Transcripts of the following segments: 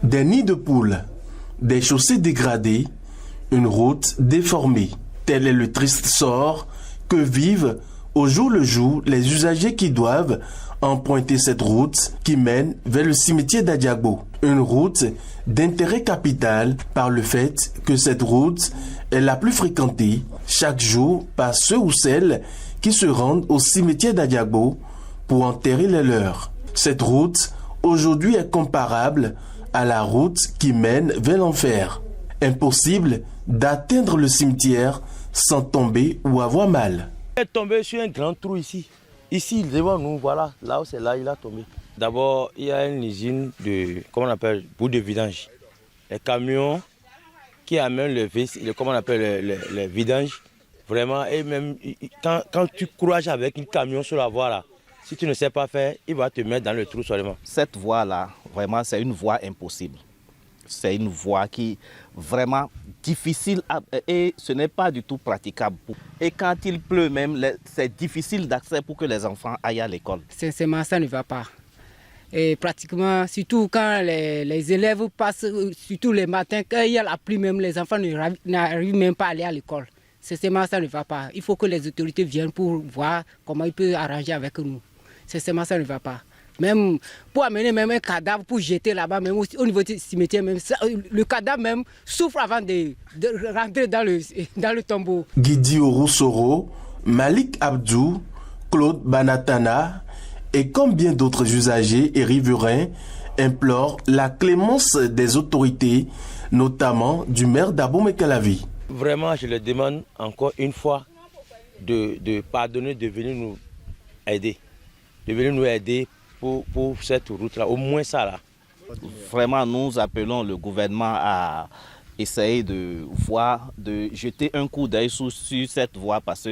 Des nids de poules, des chaussées dégradées, une route déformée. Tel est le triste sort que vivent au jour le jour les usagers qui doivent emprunter cette route qui mène vers le cimetière d'Adiago. Une route d'intérêt capital par le fait que cette route est la plus fréquentée chaque jour par ceux ou celles qui se rendent au cimetière d'Adiago pour enterrer les leurs. Cette route aujourd'hui est comparable à la route qui mène vers l'enfer. Impossible d'atteindre le cimetière sans tomber ou avoir mal. Il est tombé sur un grand trou ici. Ici, devant nous, voilà, là où c'est là, il a tombé. D'abord, il y a une usine de, comment on appelle, bout de vidange. Les camions qui amènent le vidange, vraiment, et même quand tu croises avec un camion sur la voie là, si tu ne sais pas faire, il va te mettre dans le trou seulement. Cette voie-là, vraiment, c'est une voie impossible. C'est une voie qui est vraiment difficile et ce n'est pas du tout praticable. Et quand il pleut même, c'est difficile d'accès pour que les enfants aillent à l'école. Sincèrement, ça ne va pas. Et pratiquement, surtout quand les élèves passent, surtout les matins, quand il y a la pluie même, les enfants n'arrivent même pas à aller à l'école. Sincèrement, ça ne va pas. Il faut que les autorités viennent pour voir comment ils peuvent arranger avec nous. Sincèrement, ça ne va pas. Même pour amener même un cadavre pour jeter là-bas, même au niveau du cimetière, même, le cadavre même souffre avant de rentrer dans le tombeau. Guidi Orousoro, Malik Abdou, Claude Banatana et comme bien d'autres usagers et riverains implorent la clémence des autorités, notamment du maire d'Abomey-Calavi. Vraiment, je le demande encore une fois de pardonner, de venir nous aider. De venir nous aider pour cette route-là, au moins ça là. Vraiment, nous appelons le gouvernement à essayer de voir, de jeter un coup d'œil sur cette voie parce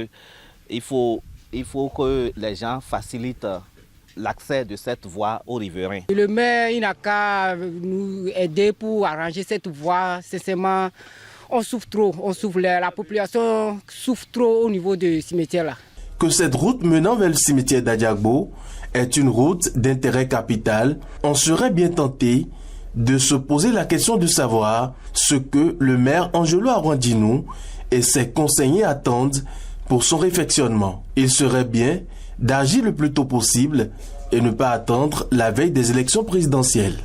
qu'il faut que les gens facilitent l'accès de cette voie aux riverains. Le maire, il n'a qu'à nous aider pour arranger cette voie. Sincèrement, on souffre trop, la population souffre trop au niveau du cimetière là. Que cette route menant vers le cimetière d'Adiagbo est une route d'intérêt capital, on serait bien tenté de se poser la question de savoir ce que le maire Angelo Arwandinou et ses conseillers attendent pour son réfectionnement. Il serait bien d'agir le plus tôt possible et ne pas attendre la veille des élections présidentielles.